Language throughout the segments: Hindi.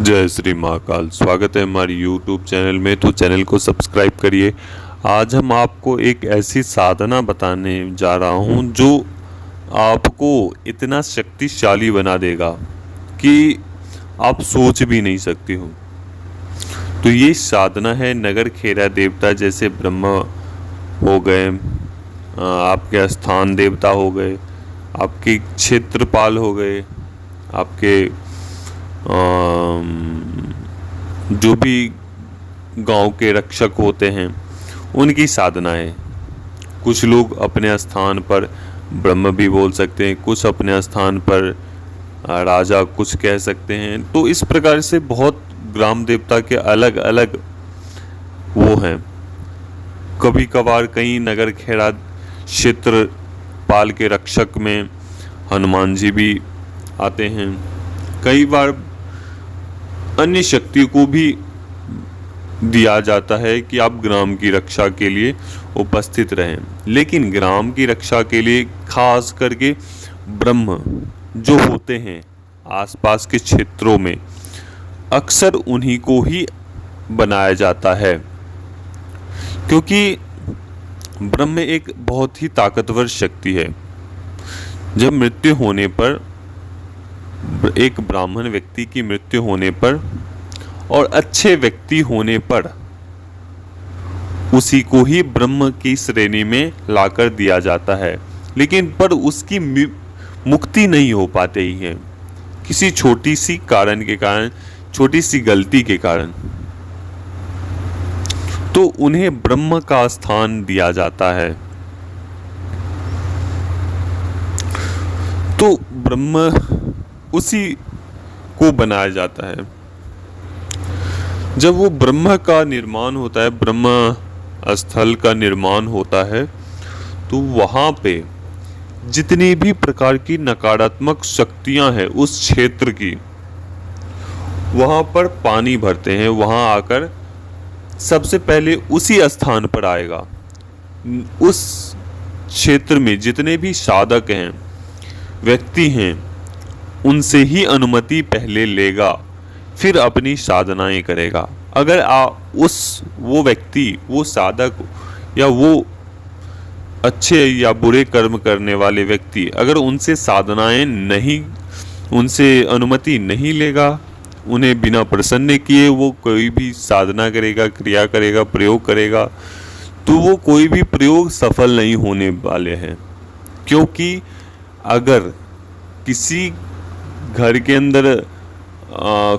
जय श्री महाकाल। स्वागत है हमारी YouTube चैनल में। तो चैनल को सब्सक्राइब करिए। आज हम आपको एक ऐसी साधना बताने जा रहा हूँ जो आपको इतना शक्तिशाली बना देगा कि आप सोच भी नहीं सकते हो। तो ये साधना है नगर खेरा देवता, जैसे ब्रह्मा हो गए, आपके स्थान देवता हो गए, आपके क्षेत्रपाल हो गए, आपके जो भी गांव के रक्षक होते हैं उनकी साधना है। कुछ लोग अपने स्थान पर ब्रह्म भी बोल सकते हैं, कुछ अपने स्थान पर राजा कुछ कह सकते हैं। तो इस प्रकार से बहुत ग्राम देवता के अलग अलग वो हैं। कभी कभार कई नगर खेड़ा क्षेत्र पाल के रक्षक में हनुमान जी भी आते हैं। कई बार अन्य शक्ति को भी दिया जाता है कि आप ग्राम की रक्षा के लिए उपस्थित रहें, लेकिन ग्राम की रक्षा के लिए खास करके ब्रह्म जो होते हैं आसपास के क्षेत्रों में, अक्सर उन्हीं को ही बनाया जाता है, क्योंकि ब्रह्म एक बहुत ही ताकतवर शक्ति है। जब मृत्यु होने पर, एक ब्राह्मण व्यक्ति की मृत्यु होने पर और अच्छे व्यक्ति होने पर, उसी को ही ब्रह्म की श्रेणी में लाकर दिया जाता है, लेकिन पर उसकी मुक्ति नहीं हो पाते ही है, किसी छोटी सी कारण के कारण, छोटी सी गलती के कारण। तो उन्हें ब्रह्म का स्थान दिया जाता है। तो ब्रह्म उसी को बनाया जाता है। जब वो ब्रह्म का निर्माण होता है, ब्रह्म स्थल का निर्माण होता है, तो वहाँ पे जितनी भी प्रकार की नकारात्मक शक्तियाँ हैं उस क्षेत्र की, वहाँ पर पानी भरते हैं। वहाँ आकर सबसे पहले उसी स्थान पर आएगा। उस क्षेत्र में जितने भी साधक हैं, व्यक्ति हैं, उनसे ही अनुमति पहले लेगा, फिर अपनी साधनाएं करेगा। अगर वो व्यक्ति, वो साधक या वो अच्छे या बुरे कर्म करने वाले व्यक्ति अगर उनसे साधनाएं नहीं, उनसे अनुमति नहीं लेगा, उन्हें बिना प्रसन्न किए वो कोई भी साधना करेगा, क्रिया करेगा, प्रयोग करेगा, तो वो कोई भी प्रयोग सफल नहीं होने वाले हैं। क्योंकि अगर किसी घर के अंदर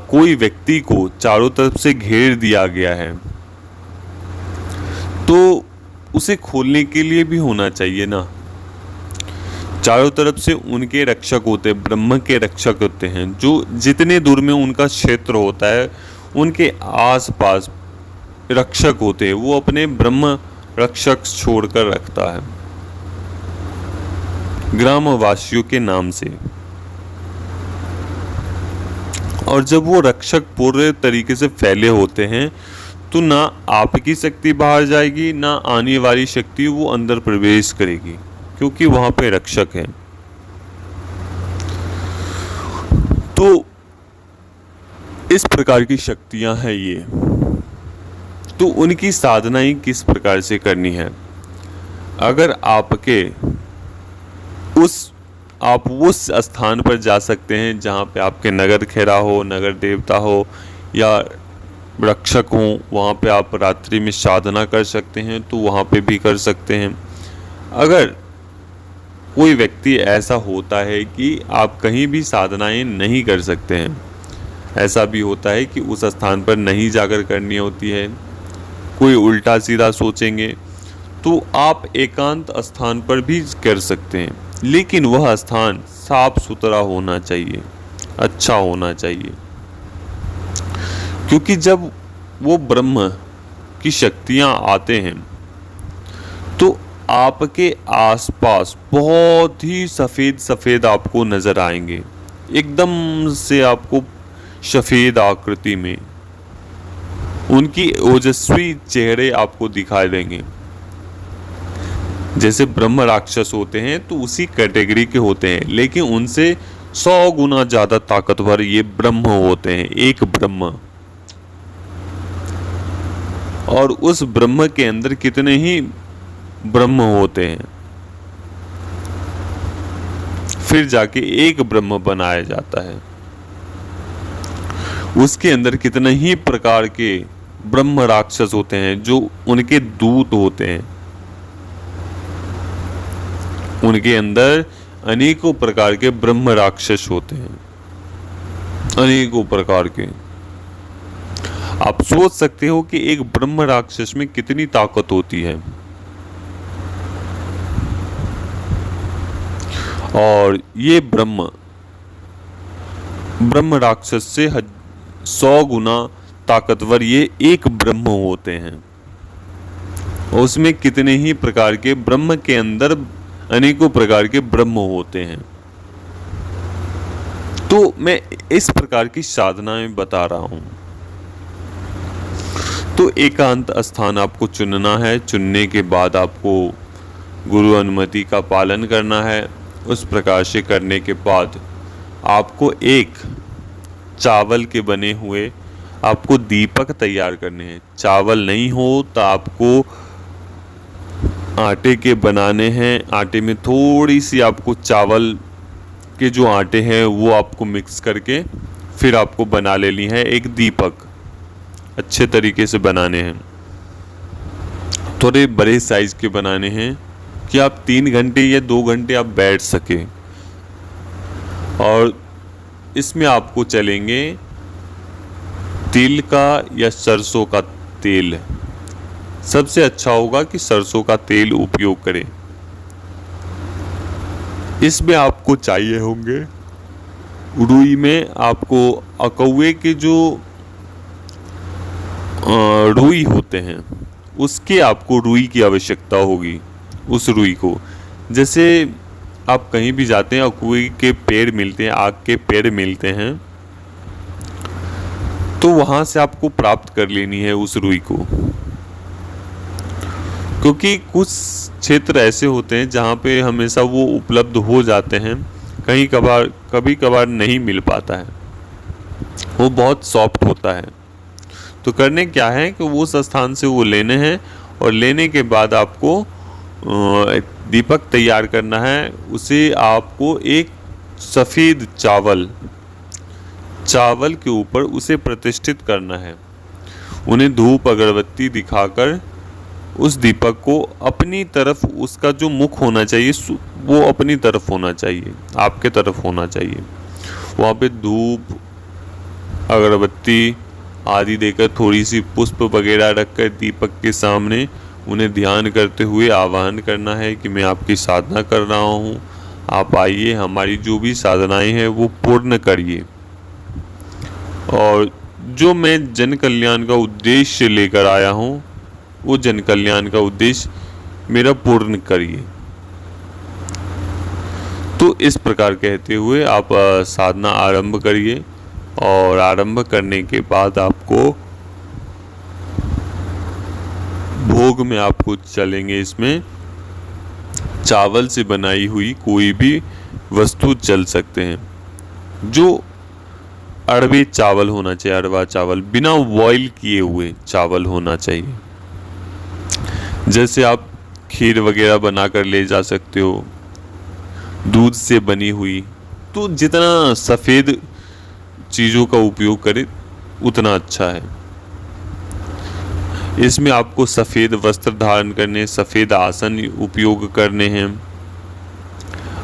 कोई व्यक्ति को चारों तरफ से घेर दिया गया है, तो उसे खोलने के लिए भी होना चाहिए ना। चारों तरफ से उनके रक्षक होते हैं, ब्रह्म के रक्षक होते हैं, जो जितने दूर में उनका क्षेत्र होता है उनके आसपास रक्षक होते हैं। वो अपने ब्रह्म रक्षक छोड़कर रखता है ग्रामवासियों के नाम से। और जब वो रक्षक पूरे तरीके से फैले होते हैं, तो ना आपकी शक्ति बाहर जाएगी, ना आने वाली शक्ति वो अंदर प्रवेश करेगी, क्योंकि वहां पे रक्षक है। तो इस प्रकार की शक्तियां हैं ये। तो उनकी साधनाएं किस प्रकार से करनी है? अगर आप उस स्थान पर जा सकते हैं जहाँ पे आपके नगर खेरा हो, नगर देवता हो या रक्षक हो, वहाँ पे आप रात्रि में साधना कर सकते हैं, तो वहाँ पे भी कर सकते हैं। अगर कोई व्यक्ति ऐसा होता है कि आप कहीं भी साधनाएं नहीं कर सकते हैं, ऐसा भी होता है कि उस स्थान पर नहीं जाकर करनी होती है, कोई उल्टा सीधा सोचेंगे, तो आप एकांत स्थान पर भी कर सकते हैं, लेकिन वह स्थान साफ सुथरा होना चाहिए, अच्छा होना चाहिए। क्योंकि जब वो ब्रह्म की शक्तियां आते हैं, तो आपके आसपास बहुत ही सफ़ेद सफ़ेद आपको नज़र आएंगे, एकदम से आपको सफ़ेद आकृति में उनकी ओजस्वी चेहरे आपको दिखाई देंगे। जैसे ब्रह्म राक्षस होते हैं तो उसी कैटेगरी के होते हैं, लेकिन उनसे 100 गुना ज्यादा ताकतवर ये ब्रह्म होते हैं, एक ब्रह्म। और उस ब्रह्म के अंदर कितने ही ब्रह्म होते हैं, फिर जाके एक ब्रह्म बनाया जाता है। उसके अंदर कितने ही प्रकार के ब्रह्म राक्षस होते हैं जो उनके दूत होते हैं। उनके अंदर अनेकों प्रकार के ब्रह्म राक्षस होते हैं, अनेकों प्रकार के। आप सोच सकते हो कि एक ब्रह्म राक्षस में कितनी ताकत होती है। और ये ब्रह्म राक्षस से 100 गुना ताकतवर ये एक ब्रह्म होते हैं। उसमें कितने ही प्रकार के ब्रह्म के अंदर अनेकों प्रकार के ब्रह्म होते हैं। तो मैं इस प्रकार की साधनाएं बता रहा हूं। तो एकांत स्थान आपको चुनना है। चुनने के बाद आपको गुरु अनुमति का पालन करना है। उस प्रकार से करने के बाद आपको एक चावल के बने हुए आपको दीपक तैयार करने हैं। चावल नहीं हो तो आपको आटे के बनाने हैं। आटे में थोड़ी सी आपको चावल के जो आटे हैं वो आपको मिक्स करके फिर आपको बना लेनी है एक दीपक। अच्छे तरीके से बनाने हैं, थोड़े बड़े साइज के बनाने हैं कि आप 3 घंटे या 2 घंटे आप बैठ सके। और इसमें आपको चलेंगे तिल का या सरसों का तेल। सबसे अच्छा होगा कि सरसों का तेल उपयोग करें। इसमें आपको चाहिए होंगे रुई में आपको अकौवे के जो रुई होते हैं उसके आपको रुई की आवश्यकता होगी। उस रुई को जैसे आप कहीं भी जाते हैं अकौवे के पेड़ मिलते हैं, आग के पेड़ मिलते हैं, तो वहां से आपको प्राप्त कर लेनी है उस रुई को। क्योंकि कुछ क्षेत्र ऐसे होते हैं जहाँ पे हमेशा वो उपलब्ध हो जाते हैं, कभी कभार नहीं मिल पाता है, वो बहुत सॉफ्ट होता है। तो करने क्या है कि उस स्थान से वो लेने हैं और लेने के बाद आपको दीपक तैयार करना है। उसे आपको एक सफ़ेद चावल के ऊपर उसे प्रतिष्ठित करना है। उन्हें धूप अगरबत्ती दिखाकर उस दीपक को अपनी तरफ, उसका जो मुख होना चाहिए वो अपनी तरफ होना चाहिए, आपके तरफ होना चाहिए। वहाँ पे धूप अगरबत्ती आदि देकर थोड़ी सी पुष्प वगैरह रखकर दीपक के सामने उन्हें ध्यान करते हुए आह्वान करना है कि मैं आपकी साधना कर रहा हूँ, आप आइए, हमारी जो भी साधनाएं हैं वो पूर्ण करिए। और जो मैं जन कल्याण का उद्देश्य लेकर आया हूँ वो जन कल्याण का उद्देश्य मेरा पूर्ण करिए। तो इस प्रकार कहते हुए आप साधना आरंभ करिए। और आरंभ करने के बाद आपको भोग में आपको चलेंगे, इसमें चावल से बनाई हुई कोई भी वस्तु चल सकते हैं। जो अरबे चावल होना चाहिए, अरवा चावल, बिना बॉईल किए हुए चावल होना चाहिए। जैसे आप खीर वगैरह बनाकर ले जा सकते हो, दूध से बनी हुई। तो जितना सफ़ेद चीज़ों का उपयोग करें उतना अच्छा है। इसमें आपको सफ़ेद वस्त्र धारण करने, सफ़ेद आसन उपयोग करने हैं।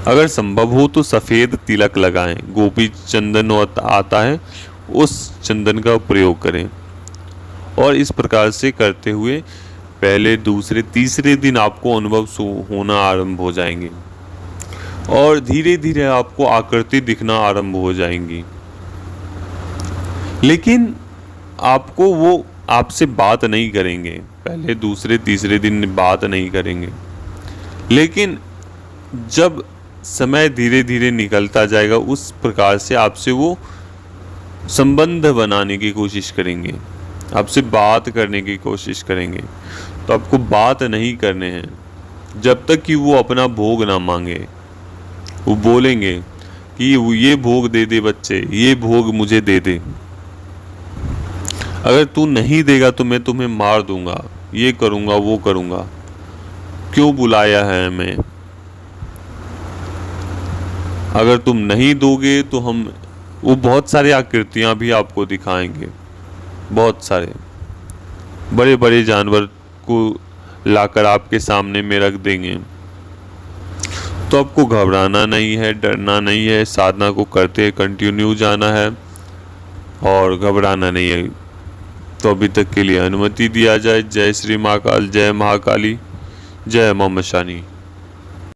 अगर संभव हो तो सफ़ेद तिलक लगाएं, गोपी चंदन आता है उस चंदन का प्रयोग करें। और इस प्रकार से करते हुए पहले, दूसरे, तीसरे दिन आपको अनुभव होना आरंभ हो जाएंगे और धीरे धीरे आपको आकृति दिखना आरंभ हो जाएंगी। लेकिन आपको वो आपसे बात नहीं करेंगे, पहले, दूसरे, तीसरे दिन बात नहीं करेंगे। लेकिन जब समय धीरे धीरे निकलता जाएगा उस प्रकार से आपसे वो संबंध बनाने की कोशिश करेंगे, आपसे बात करने की कोशिश करेंगे। तो आपको बात नहीं करने हैं जब तक कि वो अपना भोग ना मांगे। वो बोलेंगे कि ये भोग दे दे बच्चे, ये भोग मुझे दे दे, अगर तू नहीं देगा तो मैं तुम्हें मार दूंगा, ये करूंगा वो करूंगा, क्यों बुलाया है हमें? अगर तुम नहीं दोगे तो हम वो बहुत सारे आकृतियां भी आपको दिखाएंगे, बहुत सारे बड़े बड़े जानवर को लाकर आपके सामने में रख देंगे। तो आपको घबराना नहीं है, डरना नहीं है, साधना को करते कंटिन्यू जाना है और घबराना नहीं है। तो अभी तक के लिए अनुमति दिया जाए। जय श्री महाकाल, जय महाकाली, जय मां मशानी।